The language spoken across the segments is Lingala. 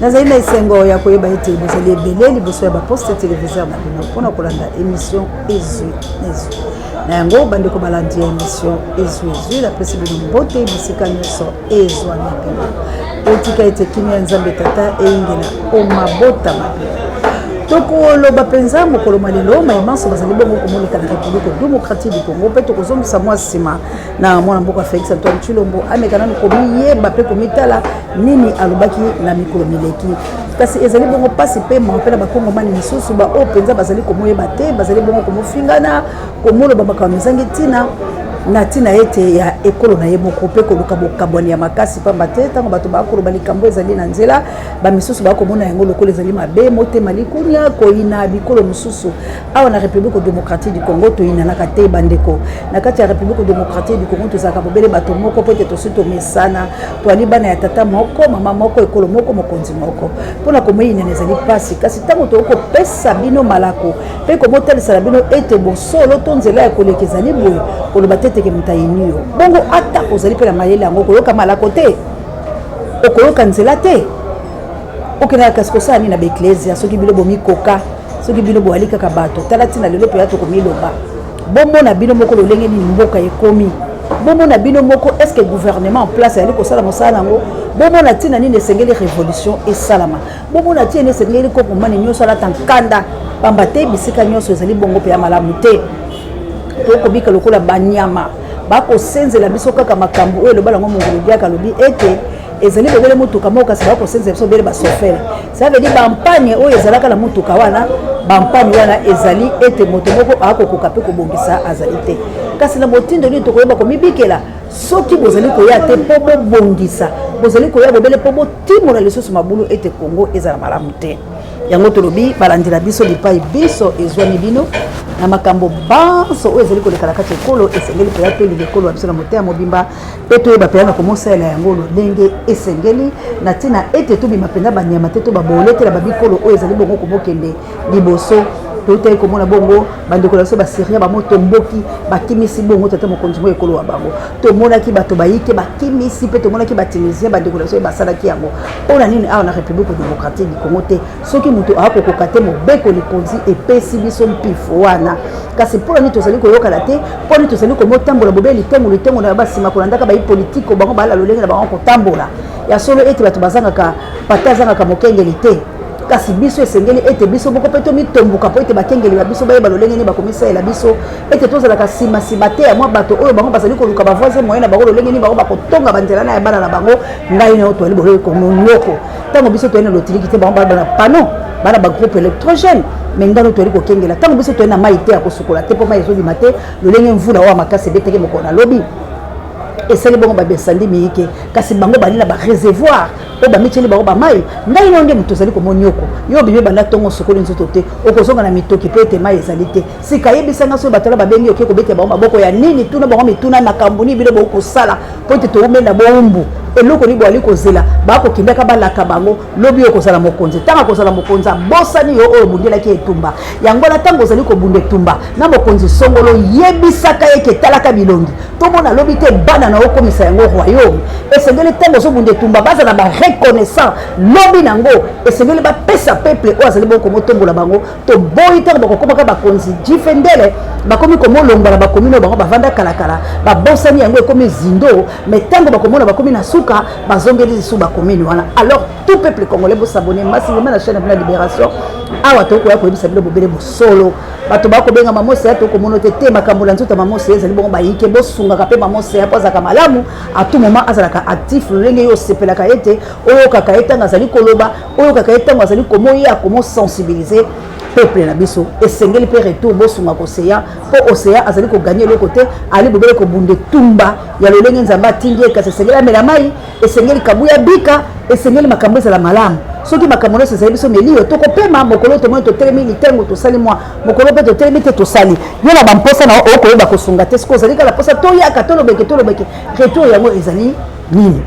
nazali na esengo ya koyeba ete bozali ebele liboso ya baposte téléviseur na bino mpona kolanda émission ezwi na yango bandeko balandi ya émission ezwi napesi bino mbote bisika nyonso ezwani bino otika ete kimia nzambe tata eyingela omabota mabe tokoloba mpenza mokolo malelo mayemanso bazali bongo komoneka na république démocratique du Congo mpe tokozongisa mwa nsima na mwana mboka Félix Antoine Tshilombo ameka nanu komiyeba mpe komitala nini alobaki na mikolo mileki kasi ezali bongo pasi mpe mpe na bakongomani misusu baoyo mpenza bazali komoyeba te bazali bongo komofingana komoloba makambo ezangi ntina na tina ete ya ekolo na ye moko mpe koluka bokabwani ya makasi pamba te ntango bato bakoloba likambo ezali na nzela bamisusu bakomona yango lokola ezali mabe motema likunya koyina bikolo mosusu awa na république démocratique du Congo toyinanaka te bandeko na kati ya république démocratique du Congo tozalaka bobele bato moko mpo ete tosi tomesana toali bana ya tata moko mama moko ekolo moko mokonzi moko mpona komoyinana ezali mpasi kasi ntango tokopesa bino malako mpe komotalisala bino ete bosolo to nzela ya koleka ezali boye koloba te teke mutayiniyo bongo ata kozali pe na mayele yango koyoka malako te okoyoka nzela te okena kasi kosala nini na baeklesia soki bino bomikoka soki bino boali kaka bato tala ntina lelo mpe ya tokomiloba bomona bino moko lolenge nini mboka ekomi bomona bino moko est-ce que gouvernement en place ayali kosala mosala yango bomona ntina nini esengeli révolution esalama bomona ntina esengeli kokomani nyonso alata nkanda pamba te bisika nyonso ezali bongo mpe ya malamu te tokobika lokola banyama bakosenzela biso kaka makambo oyo eloba nango mongolo diaka alobi ete ezali bobele mutuka moko kasi bakosenzela biso bele basofele ça veut dire bampagne oyo ezalaka na mutuka wana bampagne wana ezali ete moto moko akokoka mpe kobongisa azali te kasi na motindo nini tokoyeba komibikela soki bozali koya te mpo bobongisa bozali koya bobele mpo botimola lisusu mabulu ete Congo ezala malamu te yango tolobi balandela biso bipai biso ezwani bino na makambo banso oyo ezali koleka na kati ekolo esengeli mpe yatoli ekolo ya biso na motema mobimba mpe toyeba mpenza na komosala yango lolenge esengeli na ntina ete tobima mpenza banyama te to baboletela babikolo oyo ezali bongo komokende liboso toyei komona bongo bandeko na biso basyria bamotomboki bakimisi bongo tata mokonzi mo ekolo wa bango tomonaki bato bayike bakimisi mpe tomonaki batunisien bandeko na biso basalaki yango mpona nini awa na république démocratique du Congo te soki moto akokoka te mobeko likonzi epesi biso mpifo wana kasi mpona nini tozali koyokana te mpo nini tozali komotambola bobele litengo na basima kolandaka bayi politike bango bala lolenge na bango kotambola ya solo ete bato bazangaka pata azangaka mokengeli te kasi biso esengeli ete biso boko pe tomitombuka po ete bakengeli ba biso bayeba lolenge ni bakomisaela biso ete tozalaka sima te ya mwa bato oyo bango bazali koluka bavoisin moyen na bango lolenge ni bango bakotonga banzela na ya bana na bango ngai na oto ali boloko komonyoko tango biso toyena lotiliki te bango bana pano bana ba groupe électrogène mais ngano toyeli kokengela tango biso toyena mai te akosukola te po mai ezobima te lolenge mvula oyo makasi ebeteke mokona lobi esali bongo babesandi miyike kasi bango bali na bareservoir oyo bamityeli bango bamai ngai no nde moto ozali komonyoko yo bimi banda ntongo sokoli nzoto te okozonga na mitoki mpe ete mai ezali te sika yebisanga soki bato na babengi oke kobetela bango maboko ya nini tuna bango mituna makambo nini bino bokosala mpo ete toumela bombu eloko ni boali kozela bakokendaka balaka bango lobi oyo kozala mokonzi ntango akozala mokonzi abosani yo oyo bundelaki etumba yango na ntango ozali kobunda etumba na mokonzi songolo yebisaka ye ketalaka bilongi tomona lobi te bana na okomisa yango royaume esengeli ntango ozobunda etumba bazala bareconnaissant lobi nango esengeli bapesa peuple oyo azali bongo komotombola bango toboyi ntango bakokomaka bakonzi jifendele bakomi komolongwa na bakomini oyo bango bavanda kalakala babosani yango ekomi zindo mais ntango bakomona bakomi na suka bazongeli lisu bakomini wana alors tout peuple congolais bosabone massivement na chaîne ya libération awa tokoya koyebisa bino bobele bosolo bato bakobenga mamose ya tokomona te makambo na nzoto mamose ezali bongo bayike bosungaka mpe mamose ya po azalaka malamu à tout moment azalaka actif lolenge yo osepelaka ye te oyokaka ye ntango azali koloba oyokaka ye ntango azali komoya komosensibiliser peuple na biso esengeli mpe retour bosunga koseya mpo oseya azali koganye eloko te ali bobele kobunde tumba ya lolenge nzambe atindi ye kasi esengeli amela mai esengeli kabuya bika esengeli makambo ezala malamu soki makambo nyonso ezali biso melio tokopema mokolo tomoni totelemi litengo tosali mwa mokolo mpe totelemi te tosali yo na bamposa na okoyeba kosunga te soki ozali kala mposa toyaka tolobeke retour yango ezali nini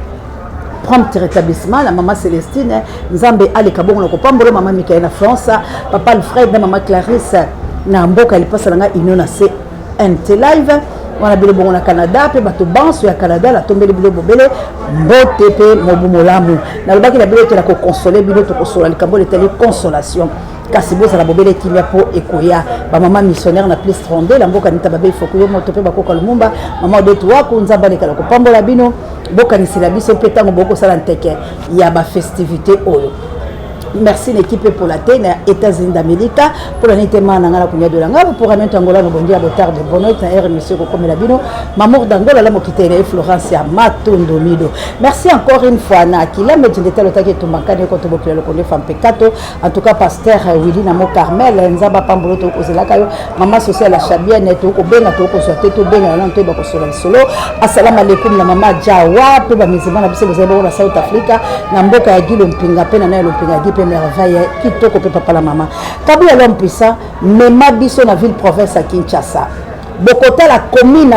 prompt rétablissement la maman Célestine nzambe aleka bongo na kopambola maman Michael na France papa Alfred na maman Clarisse na mboka ilipasa nga ino na CNT live wana bilo bongo na Canada pe bato banso ya Canada la tombeli bilo bobele mbote pe mobu molamu na lobaki na bilo te la ko consoler bilo to kosola likambo letali consolation kasi boza la bobele kimia po ekoya ba mama missionnaire na plus 32 la mboka nita babe foko yo moto pe bakoka lumumba mama odetu wako nzamba lekala ko pambola bino boka nisila biso pe tango boko sala nteke ya ba festivité oyo. Merci l'équipe pour la télé États-Unis d'Amérique pour la nettement na ngala kunya de la ngaba pour amener Angola no bondia de tard de bonheur ta air monsieur comme la bino mamour d'Angola la mokitele Florence ya Matondo Mido. Merci encore une fois na kila me tindeta lotaki tumbakane ko to bokile ko le femme pekato en tout cas pasteur Willy na mo Carmel nzaba pambolo to ko zela kayo mama sociale la chabia neto ko benga to ko sote to benga na to ba ko solo solo assalamu alaikum la mama Jawa pe ba mizima na biso bozeba na South Africa na mboka ya Gilo mpinga pe na lo mpinga merveille qui toko pe papa la maman kabu ya l'homme puissant mema biso na ville province à Kinshasa bokota la commune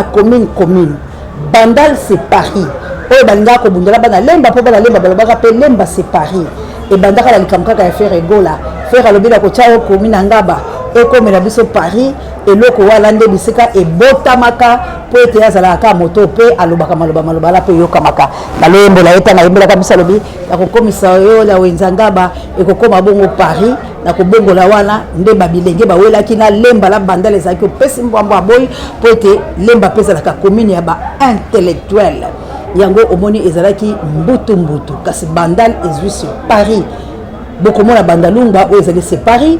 bandal c'est Paris oyo balinga ko bundela bana lemba po bana lemba balobaka pe lemba c'est Paris et bandaka la likamkaka ya faire egola faire alobila ko chao commune ngaba ekomela biso Paris eloko wala nde bisika ebotamaka po ete azalaka moto pe alobaka maloba la pe yokamaka na lembo la eta na lembo la kabisa lobi akokomisa yo la wenzangaba ekokoma bongo Paris na kobongola wana nde babilenge bawelaki na lemba la bandale ezalaki opesi mbwambo aboyi po ete lemba pesa la commune ya ba intellectuel yango omoni ezalaki mbutu kasi bandal ezwi sur Paris bokomona bandalungba oyo ezali c'est Paris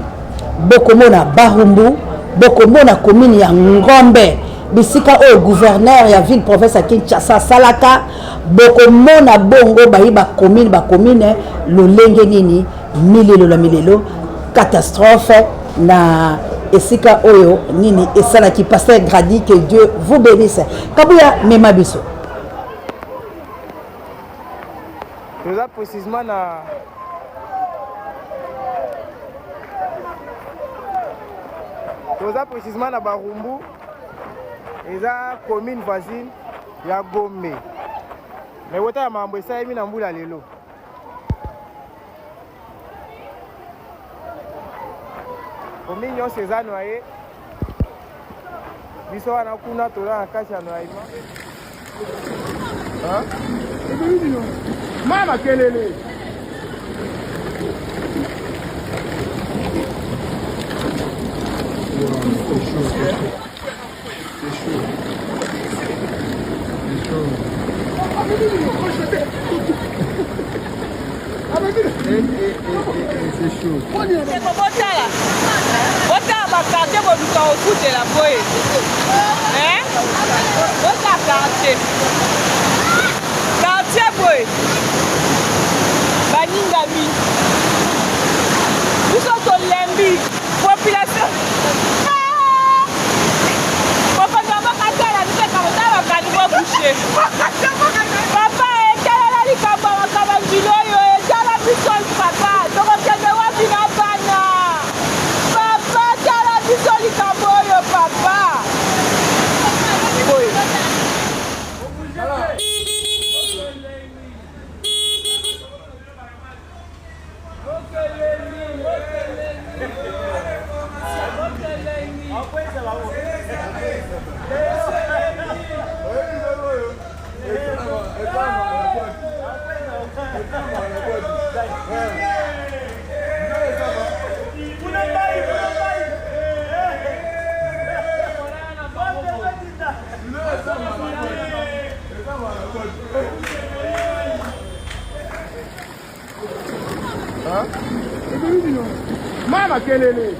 bokomona Barumbu bokomona commune ya Ngombe bisika oyo gouverneur ya ville province à Kinshasa salaka bokomona bongo bayiba commune lolenge nini milelo catastrophe na esika oyo nini esalaki pasteur Grady que Dieu vous bénisse kabuya mema biso toza précisément na Barumbu eza commune voisine ya Gombe mais wota ya mambo esalemi na mbula lelo commune nyonso eza noye biso wana kuna toza na kati ya noyema mama kelele C'est chaud. Mama kelele.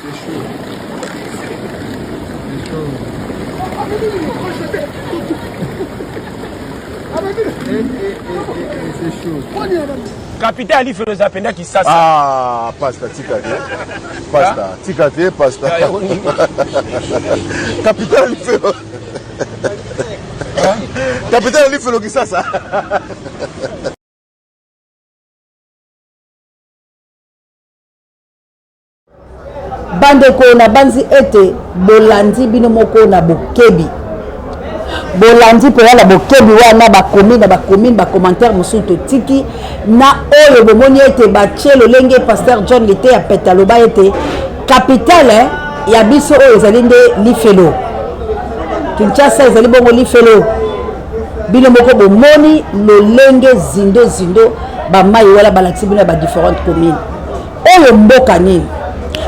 C'est chaud. Capitaine Ali Feroza Penda qui ça. Ah, pasta, tikate. Pasta, tikate, pasta. Capitaine Ali Feroza. Capitaine Ali Feroza qui ça. Bandeko na banzi ete bolandi bino moko na bokebi bolandi pe la bokebi wana ba commune ba commentaire musuto tiki na oyo bomoni ete ba tchelo lenge pasteur John était à Petaloba ete capitale ya biso oyo ezali nde lifelo Kinshasa ezali bongo lifelo bino moko bomoni lolenge zindo ba mai wala balakisi bino ba différentes communes oyo mboka nini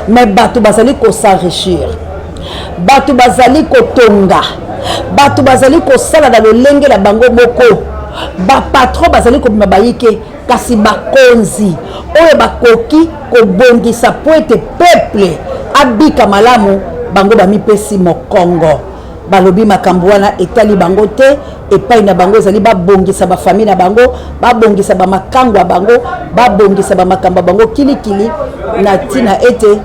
mais bato bazali ko s'enrichir bato bazali ko tonga bato bazali ko sala na lolenge la bango moko ba patron bazali ko mabayike kasi bakonzi oyo bakoki ko bongisa po ete peuple abika malamu bango bamipesi mokongo balobi makambo wana etali bango te epai na bango ezali babongisa bafamille na bango babongisa bamakango ya bango babongisa bamakambo bango kilikili na tina ete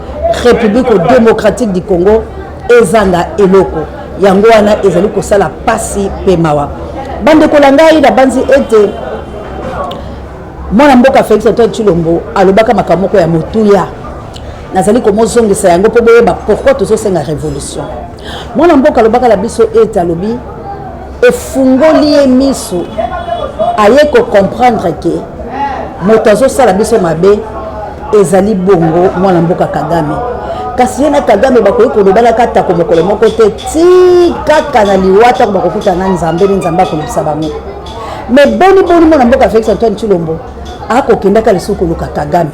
République démocratique du Congo ezanga eloko yango wana ezali kosala pasi pe mawa bande kolangai na banzi ete mwana mboka Félix Antoine Tshilombo alobaka makamoko ya motuya nazali komozongisa yango po boyeba pourquoi tozosenga révolution mwana mboka alobaka la biso ete alobi efungoli ye miso aye ko comprendre ke moto azosala biso mabe ezali bongo mwana mboka Kagame kasi ye na Kagame bakoki kolobala kata ko mokolo moko te ti kaka na liwata ko bakokuta na nzambe akolobisa bango mais boni mwana mboka Félix Antoine Tshilombo akokendaka lisuku koluka Kagame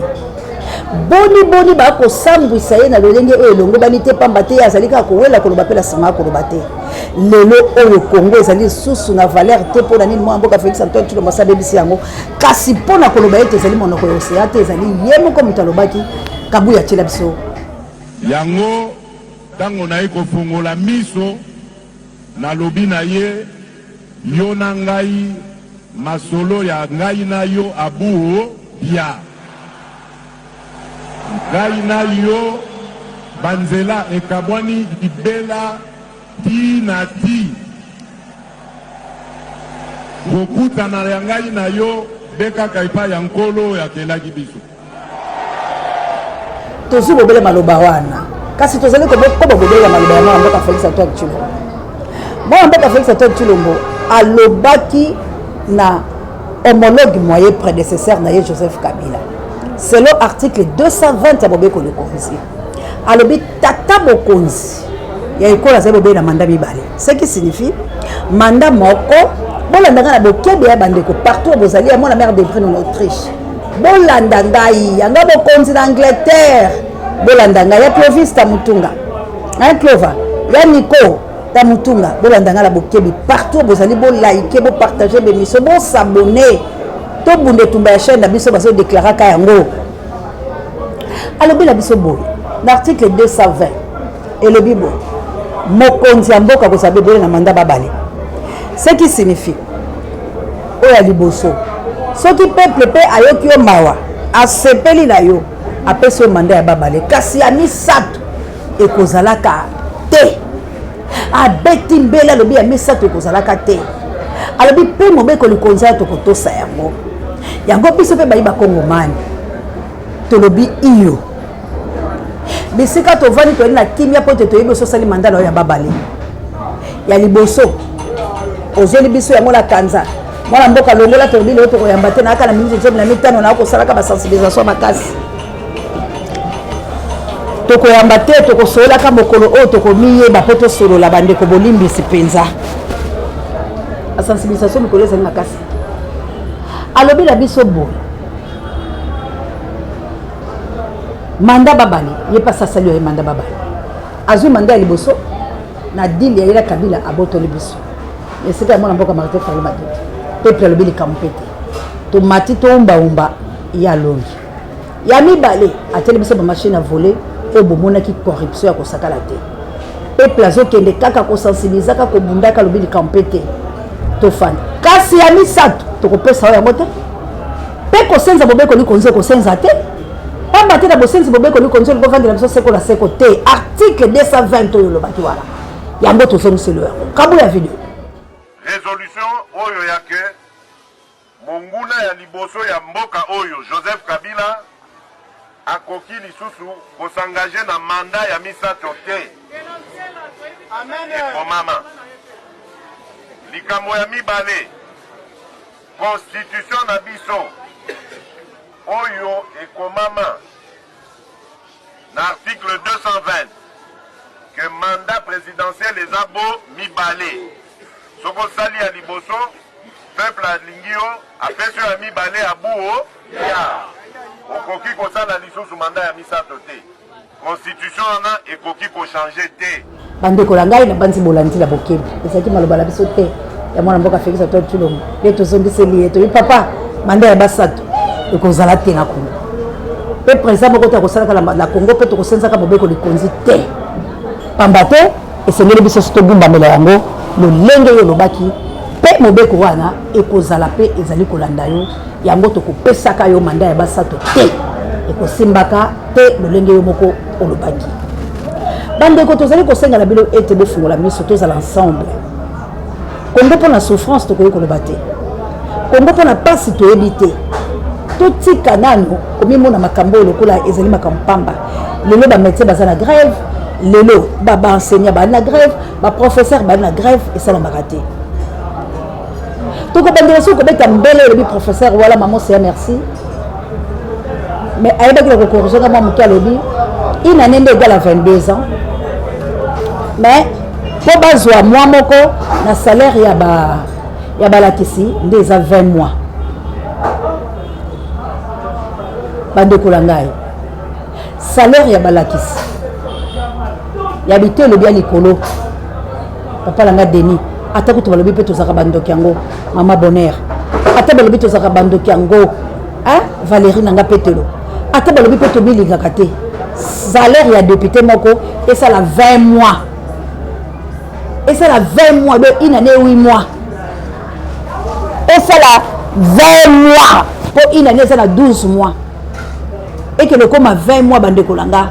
boni bakosambwisa ye na lolenge oyo elongo bani te pamba te azali kaka kowela koloba mpe na nsima koloba te lelo oyo Congo ezali susu na valeur te mpo na nini mwana mboka Félix Antoine Tshilombo asalebisi yango kasi mpo na koloba ete ezali monoko ya osea te ezali ye moko moto alobaki kabuya atiela biso yango ntango naye kofungola miso nalobi na ye yo na ngai masolo ya ngai na yo abuo bia ngai na yo banzela ekabwani libela ti na ti kokutana ya ngai na yo bekaka epai ya nkolo yakelaki biso tozi bobele maloba wana kasi tozali ko bobele maloba ya mwana mboka Félix Antoine Tshilombo mwana mboka Félix Antoine Tshilombo alobaki na homologue moyen prédécesseur na ye Joseph Kabila selon article 220 ya bobeko le konzi alobi tata bokonzi ya ekola za bobele na mandat mibale ce qui signifie mandat moko bolandanga na bokebi ya bandeko partout bozali ya mwana mère de Brune en Autriche bolanda ngai yanga bokonzi na Angleterre bolanda ngai ya Clovis Tamutunga un Clova ya Nico Tamutunga bolanda ngai la bokebi partout bozali bo like bo partager bémission bo s'abonner to bunde tumba ya chaîne na biso baso déclarer ka yango alobi la biso boy l'article 220 et le bibo mokonzi ya mboka kosabe bole na mandat babale ce qui signifie oya liboso soki peuple pe ayoki yo mawa asepeli na yo apesi yo mandat ya babale kasi ya misato ekozalaka te abeti mbele alobi ya misato ekozalaka te alobi mpe mobeko likonzi ya tokotosa yango biso mpe bayi bakongomani tolobi iyo bisika tovandi toyeli na kimia mpo te toyebi ososali mandat na oyo ya babale ya liboso ozeli biso yango na kanza mwana mboka longola tolobi leo tokoyamba te naaka na miniti 15 na kosalaka basensibilisation makasi tokoyamba te tokosololaka mokolo oyo tokomiyeba mpo tosolola bandeko bolimbisi mpenza basensibilisation mikolo ezali makasi alobi na biso boye mandat babale ye pasi asali oye mandat babale azwi mandat ya liboso na dili ya yela Kabila abotoli biso esika ya mwana mboka Martin Fayulu Madidi peuple alobi likambo mpe te tomati toumbaumba ya longi ya mibale ateli biso bamashine a voler oyo bomonaki corruption ya kosakala te peuple azokende kaka kosensibiliza kaka kobundaka alobi likambo mpe te tofanda kasi ya misato tokopesa oyo yango te mpe kosenza bobeko likonzi kosenza te pamba te na bosenzi bobeko likonzi likovandela biso seko na seko te article 220 oyo olobaki wana yango tozongiselo yango kabula ya video résolution oyo yake monguna ya liboso ya mboka oyo Joseph Kabila akoki lisusu kosangaje na manda ya misato te. Amen. Mama likambo ya mibale constitution na biso oyo ekomama na article 220 que mandat présidentiel eza bo mibale soko sali ya liboso peuple alingi yo apesi yo ya mibale ya buo ya okoki kosala lisusu mandat ya misato te constitution wana ekoki kochange te bandeko na ngai na banzi bolandi la bokebi ezalaki maloba na biso te ya mwana mboka Félix Antoine Tshilombo nde tozongiseli ye toyebi papa mandat ya basato ekozala te na Congo mpe président moko te akosalaka na Congo mpe tokosenzaka mobeko likonzi te pamba te esengeli biso so togumbamela yango lolenge oyo olobaki mpe mobeko wana ekozala mpe ezali kolanda yo yango tokopesaka yo mandat ya basato te ekosimbaka te lolenge yo moko olobaki bandeko tozali kosenga na bino ete bofungola miso tozala ensemble Congo mpo na souffrance tokoki koloba te Congo mpo na pasi toyebi te totika nano komimona makambo oyo lokola ezali makambo pamba lelo bamédecin baza na grève lelo baenseignant bali na grève baprofesseur bali na grève esalamaka te tokobandela soki kobeta mbele elobi professeur wala mama oseya merci mais ayebaki na kokorrigenga mwa moto alobi une année nde égale à 22 ans mais mpo bazwa mwa moko na salaire ya balakisi nde eza 20 mois bandeko na ngai salaire ya balakisi ya bito elobi ya likolo papa na nga Denis ata kutu balobi mpe tozalaka bandoki yango mama Bonheur ata balobi tozalaka bandoki yango Valérie na nga Petelo ata balobi mpe tobilingaka te salaire ya député moko esala 20 mois esala 20 mois donc une année 8 mois esala 20 mois pour une année esala 12 mois et que le koma 20 mois bandeko langa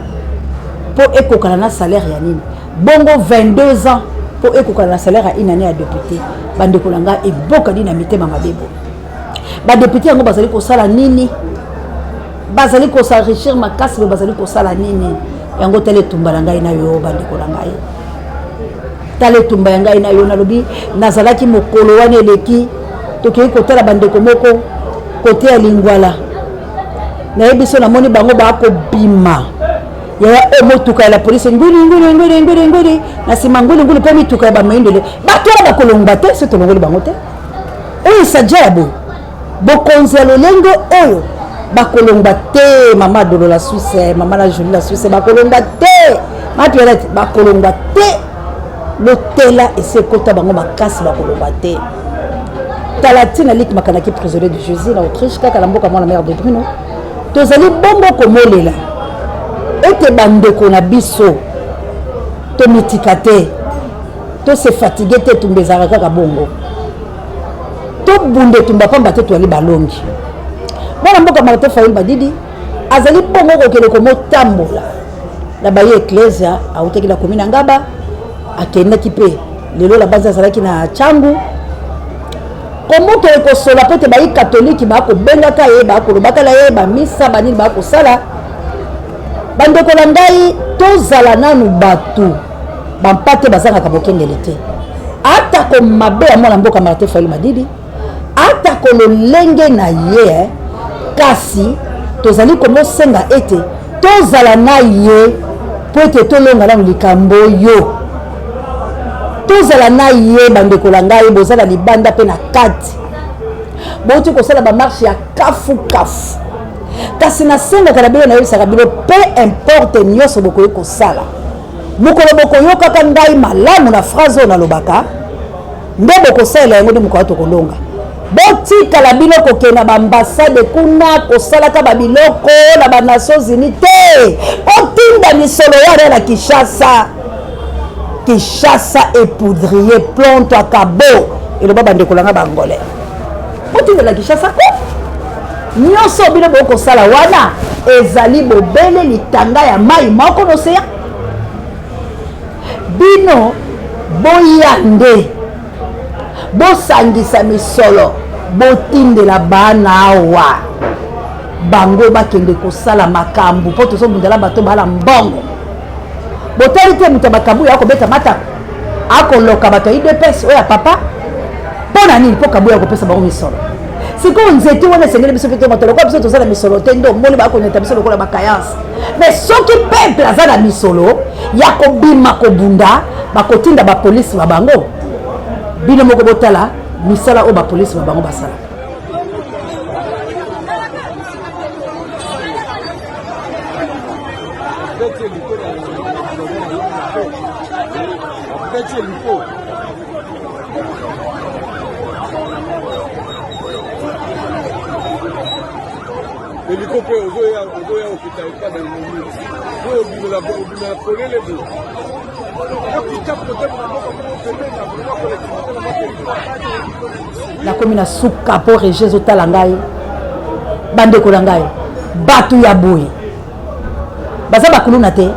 pour ekokala na salaire ya nini bongo 22 ans pour ekokala na salaire ya une année ya député bandeko langa eboka dina mitema mabebo ba député yango bazali kosala nini bazali kosarichir makasi bazali kosala nini yango tele tumba na ngai na yo bandeko na ngai tale tumba ya ngai na yo nalobi nazalaki mokolo wana eleki tokei kotala bandeko moko kote ya Lingwala nayebi so namoni bango bakobima yaya motuka ya la police ngwiri na sima ngwiri mpe mituka ya bamaindele batola bakolongba te so tolongoli bango te oyo esadia ya boye bokonzi ya lolenge oyo bakolongba te mama Dolo la Suisse mama la Jolie la Suisse bakolongba te mapielete bakolongba te lotela esekota bango makasi bakolongba te talatina lik makanaki prisonnier de Jésus na Autriche kaka na mboka mwana mère de Bruno tozali bongo komolela ete bandeko na biso tomitika te tose fatigue te tumbezaka kaka bongo tobunde tumba pamba te toali balongi mwana mboka Martin Fayulu Badidi azali bongo kokele komotambola na baye ecclesia autaki na komina Ngaba akendaki mpe lelo la base azalaki na Changu komoto ekosola mpe te bayi katoliki bakobengaka ye bakolobaka na ye bamisa banini bakosala bandeko na ngai tozala nanu bato bampate bazangaka bokengele te ata komabe ya mwana mboka Martin Fayulu Badidi ata kololenge na ye kasi tozali komosenga ete tozala na ye po ete tolonga nanu likambo yo tozala na ye bandeko na ngai bozala libanda mpe na kati bouti kosala bamarshe ya kafu kasi nasengaka na bino nayebisaka bino pe importe nyonso bokoyi kosala mokolo bokoyokaka ngai malamu na phrase oyo nalobaka nde bokosalela yango nde mokolo tokolonga botikala bino kokenda baambasade kuna kosalaka babiloko na banations unis te otinda misolo wana na Kinshasa epoudrier plante à cabo eloba bandeko langa bangolais otindela Kinshasa ko nyonso bino bokosala wana ezali bobele litanga ya mai moko noseya bino boyande bosangisa misolo botindela bana awa bango bakende kosala makambo mpo tozobundela bato bala mbongo botali te moto makambo ya kobeta mata akoloka bato ya IDPS oya papa Pona nini po kabuya ko pesa ba misolo. Siko nzeti wana sengele biso pete matolo kwa biso tozala misolo tendo moli ba ko nyeta biso lokola ba kayas. Mais soki peuple azala misolo ya ko bima ko bunda ba ko tinda ba police ba bango. Bino moko botala misala o ba police ba bango basala. La commune souka pour Régis Otalangaï, bande Kolangaï, Batu Yaboui. Baza Bakulunate,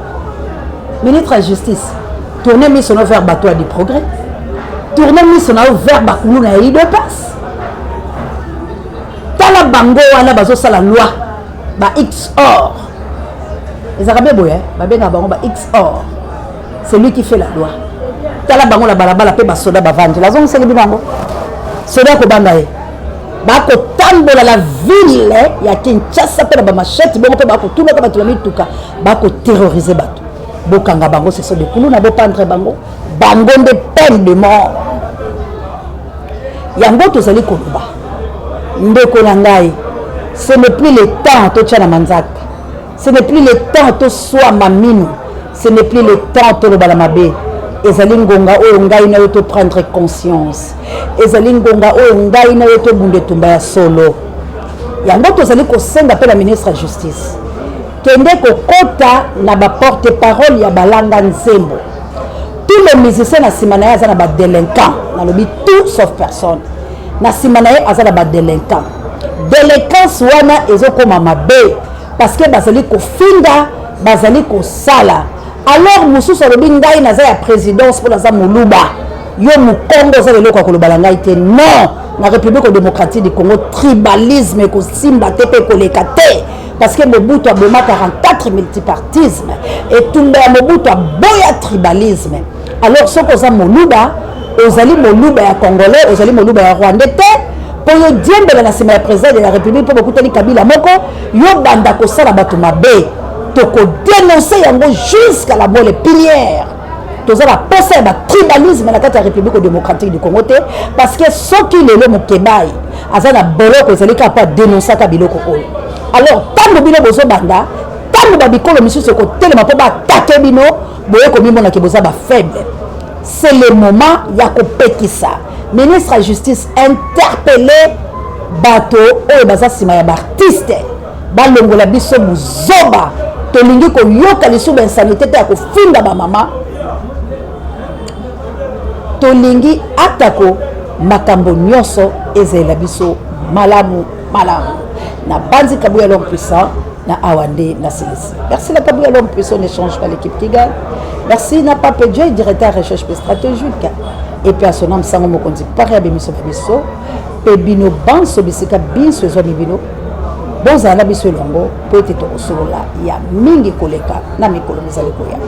ministre de la Justice, tournez mis son vers Bateau du Progrès, tournez mis son vers Bakuluna et de passe. Tala Bango, Wana Bazo Sala loi, Ba XOR. Les Arabes, Babenga Bango, Ba XOR. C'est lui qui fait la loi. Tala Bango, la balaba, la paix, Ba Soda, Ba Vandi. La zone, c'est le Bango. Soda Kobangaye. Bako tambola la ville ya Kinshasa pe na ba machette bongo pe bako tuna ka bato la mituka bako terroriser bato bokanga bango c'est ça de kulu na bo pendre bango bango de peine de mort yango tozali koloba ndeko na ngai ce n'est plus le temps to tchana manzaka ce n'est plus le temps to soa maminu ce n'est plus le temps to lobala mabe ezali ngonga oyo ngai na yo to prendre conscience ezali ngonga oyo ngai na yo to bunde tumba ya solo yango tozali kosenga pe la ministre de justice kende kokota na ba porte parole ya balanga nzembo tous les musiciens na simana ya za na ba délinquant na lobi tout sauf personne na simana ya za na ba délinquant délinquance wana ezokoma mabe parce que bazali kofinga bazali kosala. Alors mususu alobi ngai naza ya présidence pour naza moluba yo mukongo za lelo kwa kolobala ngai te non na République démocratique du Congo tribalisme ko simba te pe koleka te parce que Mobutu a boma 44 multipartisme et tumba ya Mobutu a boya tribalisme. Alors soko za moluba ozali moluba ya congolais ozali moluba ya rwandais te pour yo diembela na sima ya président de la République pour bokutani Kabila moko yo banda ko sala bato mabe toko dénoncer yango jusqu'à la moelle pilière. Tous la pensée ba tribalisme na kati ya République démocratique du Congo te parce que soki lelo mokebai azana boloko ezali ka pa dénoncer ka biloko oyo. Alors tango bino bozo banda tango ba bikolo misusu ko telema po ba attaquer bino boye ko bimona ke boza ba faible. C'est le moment ya ko pekisa. Ministre de justice interpellé bato oyo baza sima ya ba artiste balongola biso muzoba tolingi ko yoka lisuba insanité te ya kofinga ba mama tolingi atako makambo nyonso ezela biso malamu na banzi Kabuya l'homme puissant na awande na silisi. Merci la Kabuya l'homme puissant ne change pas l'équipe qui gagne. Merci na Pape Dieu directeur recherche stratégique et puis à son nom sango mokonzi pare abemiso biso pe bino banso bisika biso zo bino bozala biso longo po ete to osolola ya mingi koleka na mikolo mizali koya.